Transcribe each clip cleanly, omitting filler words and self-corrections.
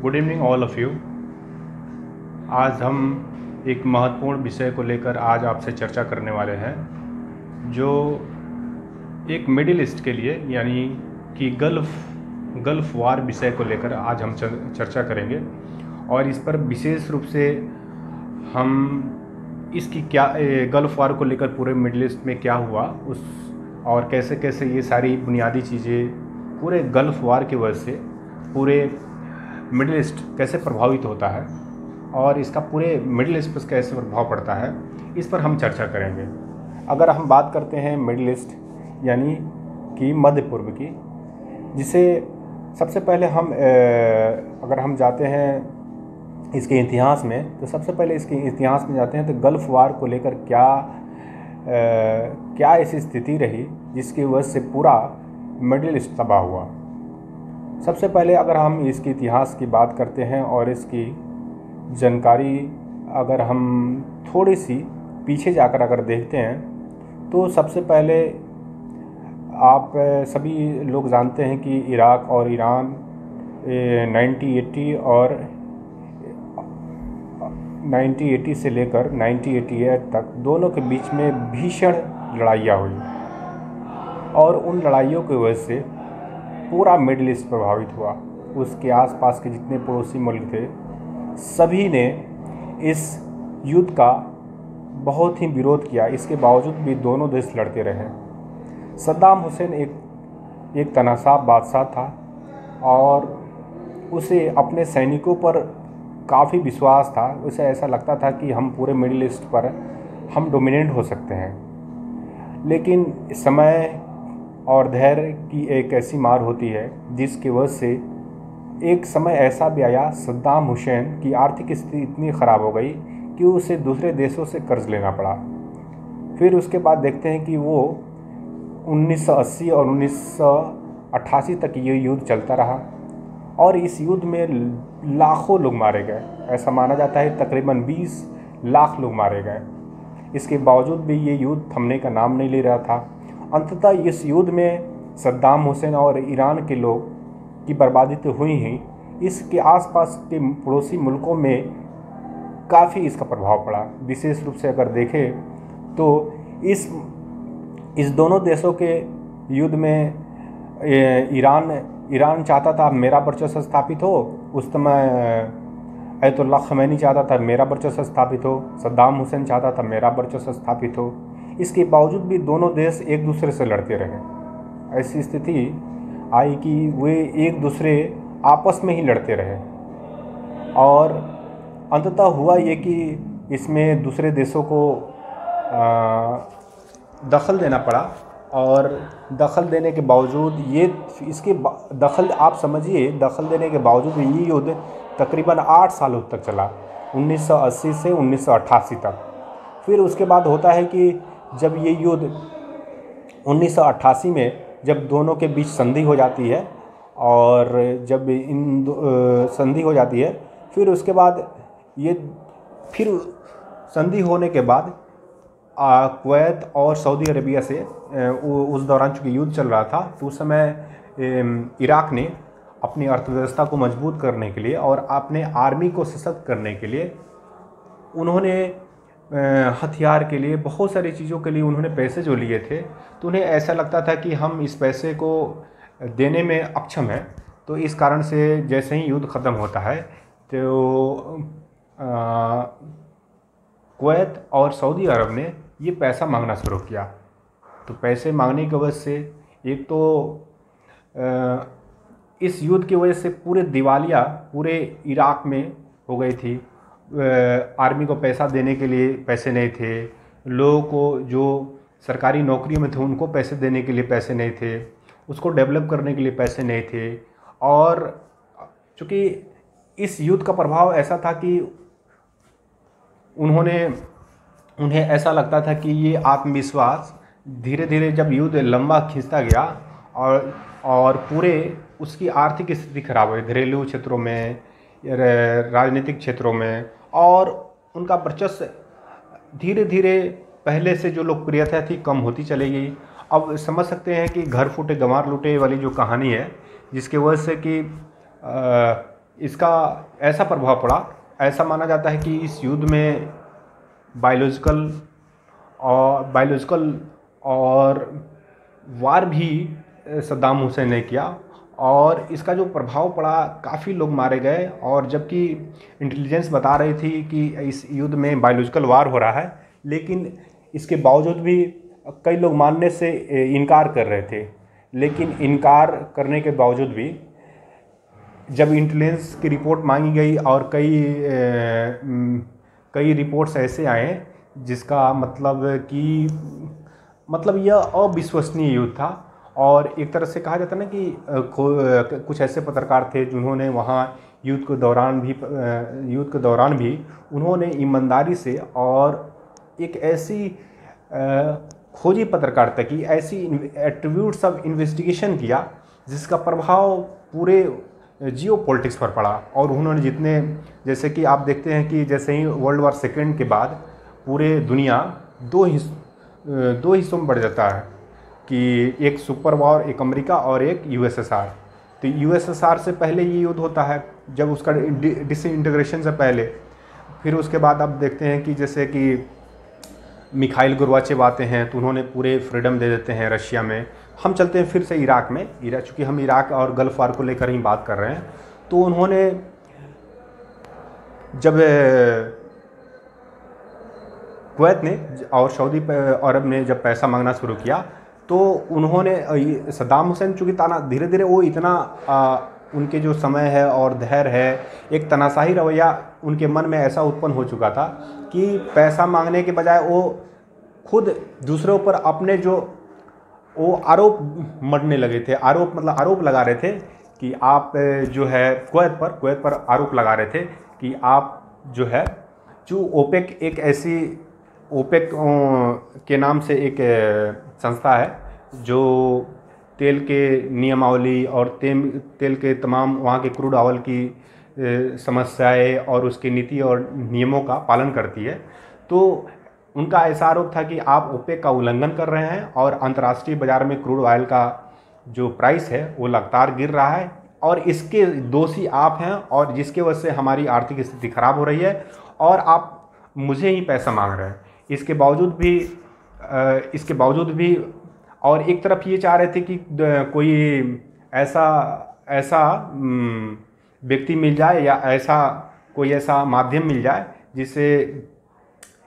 Good evening all of you. आज हम एक महत्वपूर्ण विषय को लेकर आज आपसे चर्चा करने वाले हैं, जो एक मिडिल ईस्ट के लिए यानी कि गल्फ़ वार विषय को लेकर आज हम चर्चा करेंगे। और इस पर विशेष रूप से हम इसकी गल्फ़ वार को लेकर पूरे मिडिल ईस्ट में क्या हुआ उस और कैसे कैसे ये सारी बुनियादी चीज़ें पूरे गल्फ़ वार की वजह से पूरे मिडिल ईस्ट कैसे प्रभावित होता है और इसका पूरे मिडिल ईस्ट पर कैसे प्रभाव पड़ता है, इस पर हम चर्चा करेंगे। अगर हम बात करते हैं मिडिल ईस्ट यानी कि मध्य पूर्व की, जिसे सबसे पहले हम अगर हम जाते हैं इसके इतिहास में, तो सबसे पहले इसके इतिहास में जाते हैं तो गल्फ़ वार को लेकर क्या ऐसी स्थिति रही जिसकी वजह से पूरा मिडिल ईस्ट तबाह हुआ। सबसे पहले अगर हम इसके इतिहास की बात करते हैं और इसकी जानकारी अगर हम थोड़ी सी पीछे जाकर अगर देखते हैं, तो सबसे पहले आप सभी लोग जानते हैं कि इराक और ईरान 1980 से लेकर 1988 तक दोनों के बीच में भीषण लड़ाइयाँ हुई और उन लड़ाइयों की वजह से पूरा मिडिल ईस्ट प्रभावित हुआ। उसके आसपास के जितने पड़ोसी मुल्क थे सभी ने इस युद्ध का बहुत ही विरोध किया। इसके बावजूद भी दोनों देश लड़ते रहे। सद्दाम हुसैन एक तनाशाह बादशाह था और उसे अपने सैनिकों पर काफ़ी विश्वास था। उसे ऐसा लगता था कि हम पूरे मिडिल ईस्ट पर हम डोमिनेट हो सकते हैं। लेकिन समय और धैर्य की एक ऐसी मार होती है जिसकी वजह से एक समय ऐसा भी आया, सद्दाम हुसैन की आर्थिक स्थिति इतनी ख़राब हो गई कि उसे दूसरे देशों से कर्ज लेना पड़ा। फिर उसके बाद देखते हैं कि वो 1980 और 1988 तक ये युद्ध चलता रहा और इस युद्ध में लाखों लोग मारे गए। ऐसा माना जाता है तकरीबन 20 लाख लोग मारे गए। इसके बावजूद भी ये युद्ध थमने का नाम नहीं ले रहा था। अंततः इस युद्ध में सद्दाम हुसैन और ईरान के लोग की बर्बादी तो हुई ही, इसके आसपास के पड़ोसी मुल्कों में काफ़ी इसका प्रभाव पड़ा। विशेष रूप से अगर देखें तो इस दोनों देशों के युद्ध में ईरान चाहता था मेरा वर्चस्व स्थापित हो, उस समय अयतुल्लाह खमैनी चाहता था मेरा वर्चस्व स्थापित हो, सद्दाम हुसैन चाहता था मेरा वर्चस्व स्थापित हो। इसके बावजूद भी दोनों देश एक दूसरे से लड़ते रहे। ऐसी स्थिति आई कि वे एक दूसरे आपस में ही लड़ते रहे और अंततः हुआ ये कि इसमें दूसरे देशों को दखल देना पड़ा। और दखल देने के बावजूद आप समझिए, दखल देने के बावजूद ये युद्ध तकरीबन 8 सालों तक चला, 1980 से 1988 तक। फिर उसके बाद होता है कि जब ये युद्ध 1988 में जब दोनों के बीच संधि हो जाती है और जब संधि हो जाती है, फिर उसके बाद फिर संधि होने के बाद कुवैत और सऊदी अरबिया से उस दौरान चूँकि युद्ध चल रहा था, तो उस समय इराक ने अपनी अर्थव्यवस्था को मजबूत करने के लिए और अपने आर्मी को सशक्त करने के लिए उन्होंने हथियार के लिए बहुत सारी चीज़ों के लिए उन्होंने पैसे जो लिए थे, तो उन्हें ऐसा लगता था कि हम इस पैसे को देने में अक्षम हैं। तो इस कारण से जैसे ही युद्ध ख़त्म होता है तो कुवैत और सऊदी अरब ने ये पैसा मांगना शुरू किया। तो पैसे मांगने की वजह से एक तो इस युद्ध की वजह से पूरे दिवालिया पूरे इराक में हो गई थी। आर्मी को पैसा देने के लिए पैसे नहीं थे, लोगों को जो सरकारी नौकरियों में थे उनको पैसे देने के लिए पैसे नहीं थे, उसको डेवलप करने के लिए पैसे नहीं थे। और चूँकि इस युद्ध का प्रभाव ऐसा था कि उन्हें ऐसा लगता था कि ये आत्मविश्वास धीरे धीरे जब युद्ध लंबा खींचता गया और पूरे उसकी आर्थिक स्थिति खराब हुई, घरेलू क्षेत्रों में, राजनीतिक क्षेत्रों में, और उनका वर्चस्व धीरे धीरे पहले से जो लोकप्रियता थी कम होती चली गई। अब समझ सकते हैं कि घर फूटे गंवार लूटे वाली जो कहानी है, जिसके वजह से कि इसका ऐसा प्रभाव पड़ा, ऐसा माना जाता है कि इस युद्ध में बायोलॉजिकल और वार भी सद्दाम हुसैन ने किया, और इसका जो प्रभाव पड़ा काफ़ी लोग मारे गए। और जबकि इंटेलिजेंस बता रही थी कि इस युद्ध में बायोलॉजिकल वार हो रहा है, लेकिन इसके बावजूद भी कई लोग मानने से इनकार कर रहे थे। लेकिन इनकार करने के बावजूद भी जब इंटेलिजेंस की रिपोर्ट मांगी गई और कई रिपोर्ट्स ऐसे आए जिसका मतलब यह अविश्वसनीय युद्ध था। और एक तरह से कहा जाता है ना कि कुछ ऐसे पत्रकार थे जिन्होंने वहाँ युद्ध के दौरान भी उन्होंने ईमानदारी से और एक ऐसी खोजी पत्रकारिता की, ऐसी एट्रीब्यूट्स ऑफ इन्वेस्टिगेशन किया जिसका प्रभाव पूरे जियो पॉलिटिक्स पर पड़ा। और उन्होंने जैसे कि आप देखते हैं कि जैसे ही वर्ल्ड वॉर सेकेंड के बाद पूरे दुनिया दो हिस्सों में बढ़ जाता है कि एक सुपर पावर, एक अमेरिका और एक यूएसएसआर। तो यूएसएसआर से पहले ये युद्ध होता है, जब उसका डिसइंटीग्रेशन से पहले। फिर उसके बाद आप देखते हैं कि जैसे कि मिखाइल गोर्बाचेव आते हैं तो उन्होंने पूरे फ्रीडम दे देते हैं रशिया में। हम चलते हैं फिर से इराक में, चूँकि हम इराक और गल्फ वार को लेकर ही बात कर रहे हैं। तो उन्होंने जब कुवैत ने और सऊदी अरब ने जब पैसा मांगना शुरू किया तो उन्होंने सद्दाम हुसैन चूँकि धीरे धीरे वो इतना उनके जो समय है और धैर्य है, एक तनाशाही रवैया उनके मन में ऐसा उत्पन्न हो चुका था कि पैसा मांगने के बजाय वो खुद दूसरों पर अपने वो आरोप मढ़ने लगे थे। आरोप लगा रहे थे कि आप जो है कुवैत पर आरोप लगा रहे थे कि आप जो है ओपेक के नाम से एक संस्था है जो तेल के नियमावली और तेल के तमाम वहाँ के क्रूड ऑयल की समस्याएं और उसकी नीति और नियमों का पालन करती है। तो उनका ऐसा आरोप था कि आप ओपेक का उल्लंघन कर रहे हैं और अंतर्राष्ट्रीय बाजार में क्रूड ऑयल का जो प्राइस है वो लगातार गिर रहा है और इसके दोषी आप हैं, और जिसके वजह से हमारी आर्थिक स्थिति खराब हो रही है और आप मुझे ही पैसा मांग रहे हैं। इसके बावजूद भी और एक तरफ ये चाह रहे थे कि कोई ऐसा व्यक्ति मिल जाए या कोई ऐसा माध्यम मिल जाए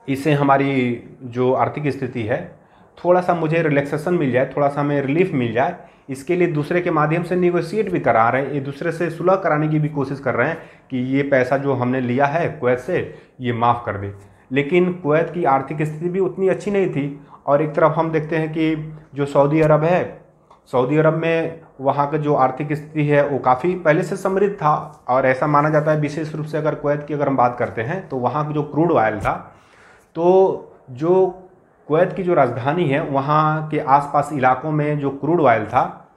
इससे हमारी जो आर्थिक स्थिति है थोड़ा सा मुझे रिलैक्सेशन मिल जाए, थोड़ा सा हमें रिलीफ मिल जाए। इसके लिए दूसरे के माध्यम से निगोशिएट भी करा रहे हैं, एक दूसरे से सुलह कराने की भी कोशिश कर रहे हैं कि ये पैसा जो हमने लिया है कुवैत से ये माफ़ कर दे। लेकिन कुवैत की आर्थिक स्थिति भी उतनी अच्छी नहीं थी। और एक तरफ हम देखते हैं कि जो सऊदी अरब है, सऊदी अरब में वहाँ का जो आर्थिक स्थिति है वो काफ़ी पहले से समृद्ध था। और ऐसा माना जाता है, विशेष रूप से अगर कुवैत की हम बात करते हैं तो वहाँ का जो क्रूड ऑयल था, तो जो कुवैत की जो राजधानी है वहाँ के आसपास इलाकों में जो क्रूड ऑयल था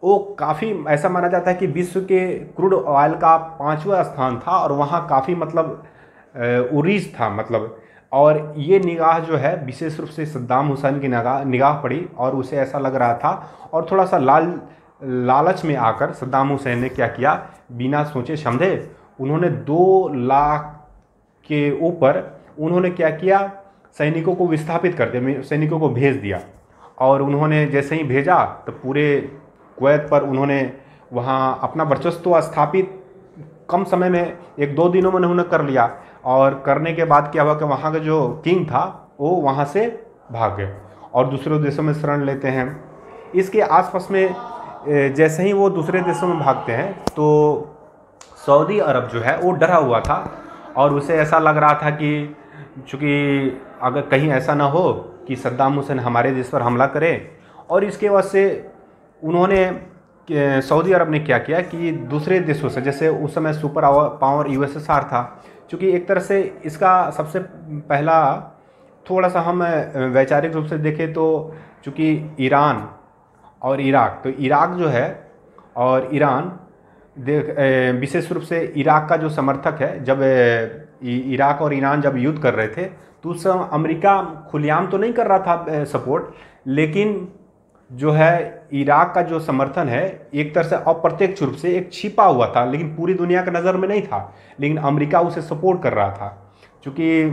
वो काफ़ी, ऐसा माना जाता है कि विश्व के क्रूड ऑयल का 5वां स्थान था और वहाँ काफ़ी उरीज था और ये निगाह जो है विशेष रूप से सद्दाम हुसैन की निगाह पड़ी और उसे ऐसा लग रहा था। और थोड़ा सा लालच में आकर सद्दाम हुसैन ने क्या किया, बिना सोचे समझे उन्होंने 2 लाख के ऊपर उन्होंने क्या किया, सैनिकों को विस्थापित करते, सैनिकों को भेज दिया। और उन्होंने जैसे ही भेजा तो पूरे कुवैत पर उन्होंने वहाँ अपना वर्चस्व स्थापित कम समय में 1-2 दिनों में उन्होंने कर लिया। और करने के बाद क्या हुआ कि वहाँ का जो किंग था वो वहाँ से भाग गए और दूसरे देशों में शरण लेते हैं। इसके आसपास में जैसे ही वो दूसरे देशों में भागते हैं तो सऊदी अरब जो है वो डरा हुआ था और उसे ऐसा लग रहा था कि चूँकि अगर कहीं ऐसा ना हो कि सद्दाम हुसैन हमारे देश पर हमला करे। और इसके वजह से उन्होंने सऊदी अरब ने क्या किया कि दूसरे देशों से, जैसे उस समय सुपर पावर यूएसएसआर था, क्योंकि एक तरह से इसका सबसे पहला थोड़ा सा हम वैचारिक रूप से देखें तो चूँकि ईरान और इराक, तो इराक जो है और ईरान विशेष रूप से इराक का जो समर्थक है, जब इराक और ईरान जब युद्ध कर रहे थे तो उस समय अमेरिका खुलेआम तो नहीं कर रहा था सपोर्ट, लेकिन जो है इराक का जो समर्थन है एक तरह से अप्रत्यक्ष रूप से एक छिपा हुआ था, लेकिन पूरी दुनिया के नज़र में नहीं था, लेकिन अमेरिका उसे सपोर्ट कर रहा था। चूँकि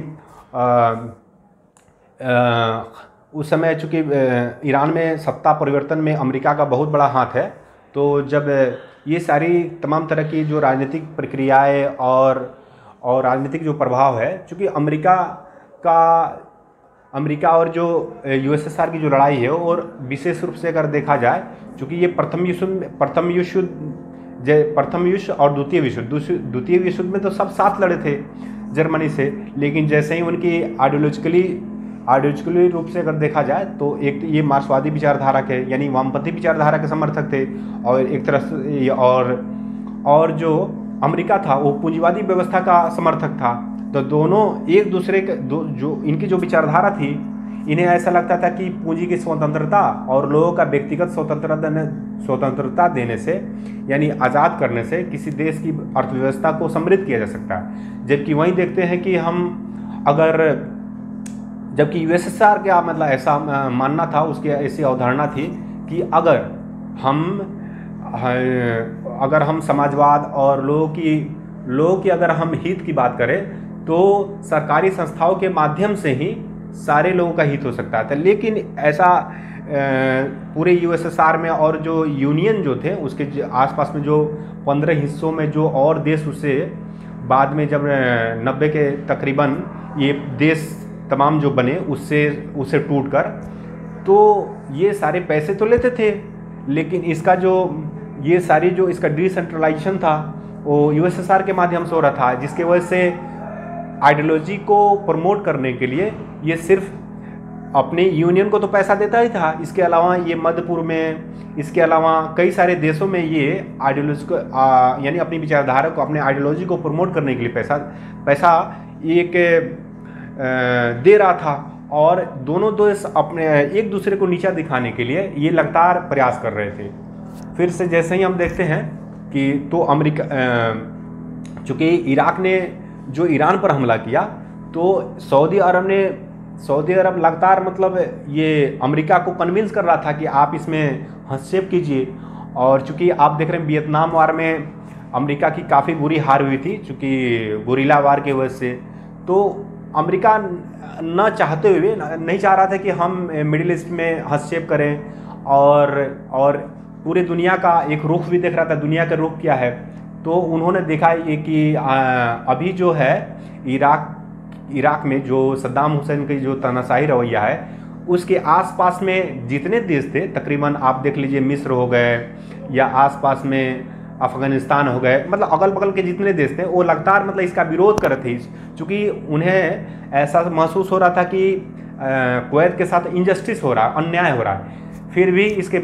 उस समय चूँकि ईरान में सत्ता परिवर्तन में अमेरिका का बहुत बड़ा हाथ है, तो जब ये सारी तमाम तरह की जो राजनीतिक प्रक्रियाएं और राजनीतिक जो प्रभाव है, चूँकि अमेरिका और जो यूएसएसआर की जो लड़ाई है, और विशेष रूप से अगर देखा जाए, चूँकि ये प्रथम युद्ध और द्वितीय विश्व युद्ध में तो सब साथ लड़े थे जर्मनी से, लेकिन जैसे ही उनकी आइडियोलॉजिकली रूप से अगर देखा जाए तो एक ये मार्क्सवादी विचारधारा के यानी वामपंथी विचारधारा के समर्थक थे, और एक तरह से और जो अमेरिका था वो पूंजीवादी व्यवस्था का समर्थक था। तो दोनों एक दूसरे के जो इनकी जो विचारधारा थी, इन्हें ऐसा लगता था कि पूंजी की स्वतंत्रता और लोगों का व्यक्तिगत स्वतंत्रता देने से यानी आज़ाद करने से किसी देश की अर्थव्यवस्था को समृद्ध किया जा सकता है। जबकि वहीं देखते हैं कि जबकि यूएसएसआर का मतलब ऐसा मानना था, उसकी ऐसी अवधारणा थी कि अगर हम समाजवाद और लोगों की अगर हम हित की बात करें तो सरकारी संस्थाओं के माध्यम से ही सारे लोगों का हित हो सकता था। लेकिन ऐसा पूरे यूएसएसआर में और जो यूनियन जो थे उसके आसपास में जो 15 हिस्सों में जो और देश उसे बाद में जब 90 के तकरीबन ये देश तमाम जो बने उससे टूट कर, तो ये सारे पैसे तो लेते थे, लेकिन इसका इसका डिसेंट्रलाइजेशन था वो यूएसएसआर के माध्यम से हो रहा था, जिसके वजह से आइडियोलॉजी को प्रमोट करने के लिए ये सिर्फ अपने यूनियन को तो पैसा देता ही था, इसके अलावा ये मध्य पूर्व में, इसके अलावा कई सारे देशों में ये आइडियोलॉजी को यानी अपनी विचारधारा को, अपने आइडियोलॉजी को प्रमोट करने के लिए पैसा एक दे रहा था। और दोनों देश अपने एक दूसरे को नीचा दिखाने के लिए ये लगातार प्रयास कर रहे थे। फिर से जैसे ही हम देखते हैं कि तो अमेरिका चूँकि इराक ने जो ईरान पर हमला किया, तो सऊदी अरब लगातार मतलब ये अमेरिका को कन्विंस कर रहा था कि आप इसमें हस्तक्षेप कीजिए। और चूँकि आप देख रहे हैं वियतनाम वार में अमेरिका की काफ़ी बुरी हार हुई थी, चूँकि गुरिल्ला वार की वजह से, तो अमेरिका न चाहते हुए नहीं चाह रहा था कि हम मिडिल ईस्ट में हस्तक्षेप करें, और पूरे दुनिया का एक रुख भी देख रहा था, दुनिया का रुख क्या है। तो उन्होंने देखा ये कि अभी जो है इराक में जो सद्दाम हुसैन की जो तानाशाही रवैया है, उसके आसपास में जितने देश थे, तकरीबन आप देख लीजिए मिस्र हो गए या आसपास में अफ़गानिस्तान हो गए, मतलब अगल बगल के जितने देश थे वो लगातार मतलब इसका विरोध कर रहे थे, क्योंकि उन्हें ऐसा महसूस हो रहा था कि कुवैत के साथ इनजस्टिस हो रहा है, अन्याय हो रहा है। फिर भी इसके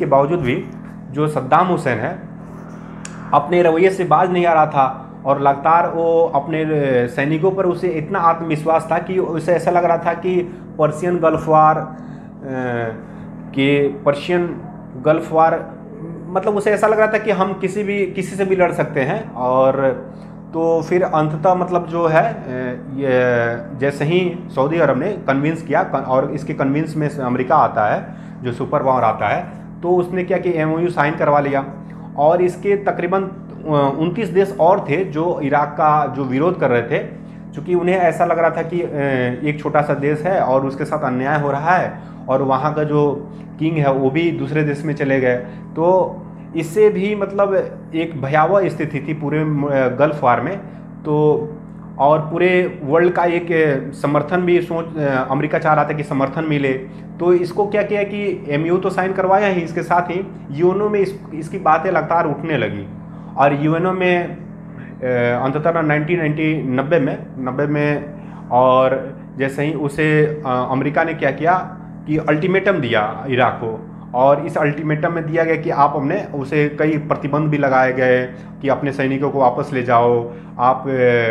बावजूद भी जो सद्दाम हुसैन है अपने रवैये से बाज नहीं आ रहा था, और लगातार वो अपने सैनिकों पर उसे इतना आत्मविश्वास था कि उसे ऐसा लग रहा था कि पर्शियन गल्फ वार मतलब उसे ऐसा लग रहा था कि हम किसी से भी लड़ सकते हैं। और तो फिर अंततः मतलब जो है ये जैसे ही सऊदी अरब ने कन्विंस किया, और इसके कन्विंस में अमेरिका आता है जो सुपर पावर आता है, तो उसने क्या कि MOU साइन करवा लिया। और इसके तकरीबन 29 देश और थे जो इराक का जो विरोध कर रहे थे, क्योंकि उन्हें ऐसा लग रहा था कि एक छोटा सा देश है और उसके साथ अन्याय हो रहा है, और वहाँ का जो किंग है वो भी दूसरे देश में चले गए। तो इससे भी मतलब एक भयावह स्थिति थी पूरे गल्फ वार में। तो और पूरे वर्ल्ड का एक समर्थन भी अमेरिका चाह रहा था कि समर्थन मिले। तो इसको क्या किया कि MOU तो साइन करवाया ही, इसके साथ ही यूएनओ में इसकी बातें लगातार उठने लगी। और यूएनओ में अंततः 1990 में और जैसे ही उसे अमेरिका ने क्या किया कि अल्टीमेटम दिया इराक को, और इस अल्टीमेटम में दिया गया कि आप अपने उसे कई प्रतिबंध भी लगाए गए कि अपने सैनिकों को वापस ले जाओ, आप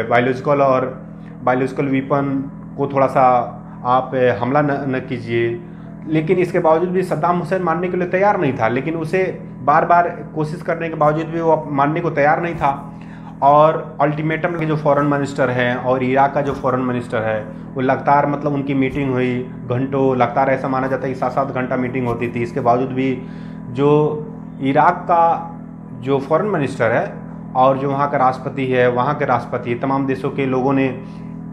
बायोलॉजिकल वीपन को थोड़ा सा आप हमला न कीजिए। लेकिन इसके बावजूद भी सद्दाम हुसैन मानने के लिए तैयार नहीं था, लेकिन उसे बार बार कोशिश करने के बावजूद भी वो मानने को तैयार नहीं था। और अल्टीमेटम के जो फॉरेन मिनिस्टर हैं और इराक का जो फॉरेन मिनिस्टर है वो लगातार मतलब उनकी मीटिंग हुई घंटों, लगातार ऐसा माना जाता है कि 7-7 घंटा मीटिंग होती थी। इसके बावजूद भी जो इराक का जो फॉरेन मिनिस्टर है और जो वहाँ का राष्ट्रपति है, वहाँ के राष्ट्रपति, तमाम देशों के लोगों ने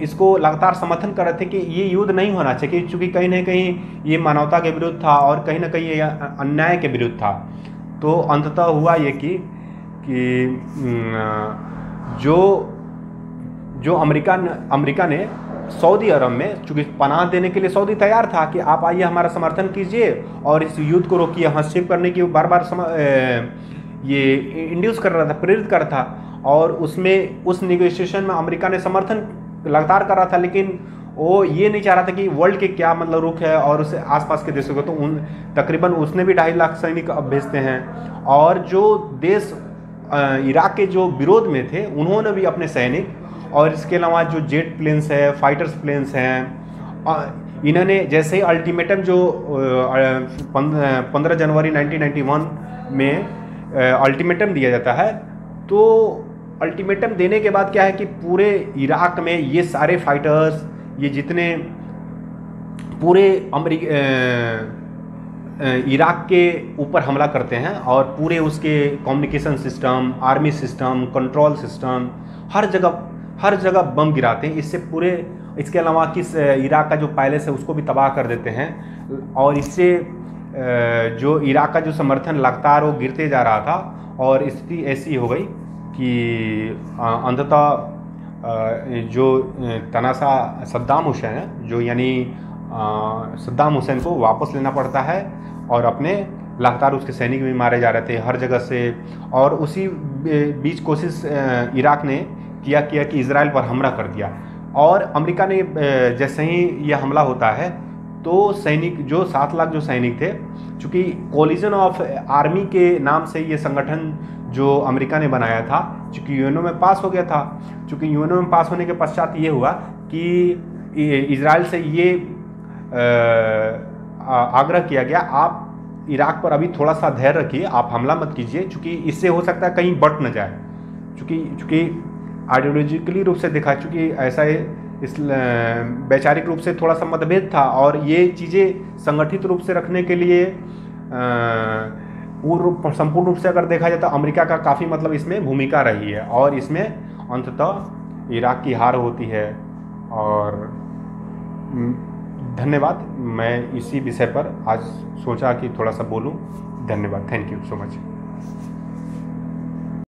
इसको लगातार समर्थन कर रहे थे कि ये युद्ध नहीं होना चाहिए, क्योंकि कहीं ना कहीं ये मानवता के विरुद्ध था और कहीं ना कहीं ये अन्याय के विरुद्ध था। तो अंततः हुआ ये कि जो अमेरिका ने सऊदी अरब में, चूँकि पनाह देने के लिए सऊदी तैयार था कि आप आइए हमारा समर्थन कीजिए और इस युद्ध को रोकिए, हस्तक्षेप करने की बार बार ये इंड्यूस कर रहा था, प्रेरित कर रहा था। और उसमें उस निगोशिएशन में अमेरिका ने समर्थन लगातार कर रहा था, लेकिन वो ये नहीं चाह रहा था कि वर्ल्ड के क्या मतलब रुख है और उससे आसपास के देशों को। तो तकरीबन उसने भी 2.5 लाख सैनिक अब भेजते हैं। और जो देश इराक के जो विरोध में थे उन्होंने भी अपने सैनिक, और इसके अलावा जो जेट प्लेन्स है, फाइटर्स प्लेन्स हैं, इन्होंने जैसे ही अल्टीमेटम जो 15 जनवरी 1991 में अल्टीमेटम दिया जाता है, तो अल्टीमेटम देने के बाद क्या है कि पूरे इराक में ये सारे फाइटर्स, ये जितने पूरे इराक के ऊपर हमला करते हैं और पूरे उसके communication system, army system, control system, हर जगह बम गिराते हैं। इससे पूरे, इसके अलावा किस इराक का जो पैलेस है उसको भी तबाह कर देते हैं। और इससे जो इराक का जो समर्थन लगातार वो गिरते जा रहा था और स्थिति ऐसी हो गई कि अंततः जो तनासा सद्दाम हुसैन है, जो यानी सद्दाम हुसैन को वापस लेना पड़ता है और अपने लगातार उसके सैनिक भी मारे जा रहे थे हर जगह से। और उसी बीच कोशिश इराक ने किया कि इजराइल पर हमला कर दिया। और अमेरिका ने जैसे ही यह हमला होता है तो सैनिक, जो 7 लाख जो सैनिक थे, चूँकि कोलिजन ऑफ आर्मी के नाम से ये संगठन जो अमेरिका ने बनाया था, चूँकि यूएनओ में पास हो गया था, चूँकि यूएनओ में पास होने के पश्चात ये हुआ कि इजराइल से ये आग्रह किया गया, आप इराक पर अभी थोड़ा सा धैर्य रखिए, आप हमला मत कीजिए, चूँकि इससे हो सकता है कहीं बट न जाए। चूँकि आइडियोलॉजिकली रूप से देखा, चूँकि ऐसा इस वैचारिक रूप से थोड़ा सा मतभेद था और ये चीज़ें संगठित रूप से रखने के लिए संपूर्ण रूप से अगर देखा जाए तो अमेरिका का काफ़ी मतलब इसमें भूमिका रही है और इसमें अंततः इराक की हार होती है। और धन्यवाद, मैं इसी विषय पर आज सोचा कि थोड़ा सा बोलूं। धन्यवाद, थैंक यू सो मच।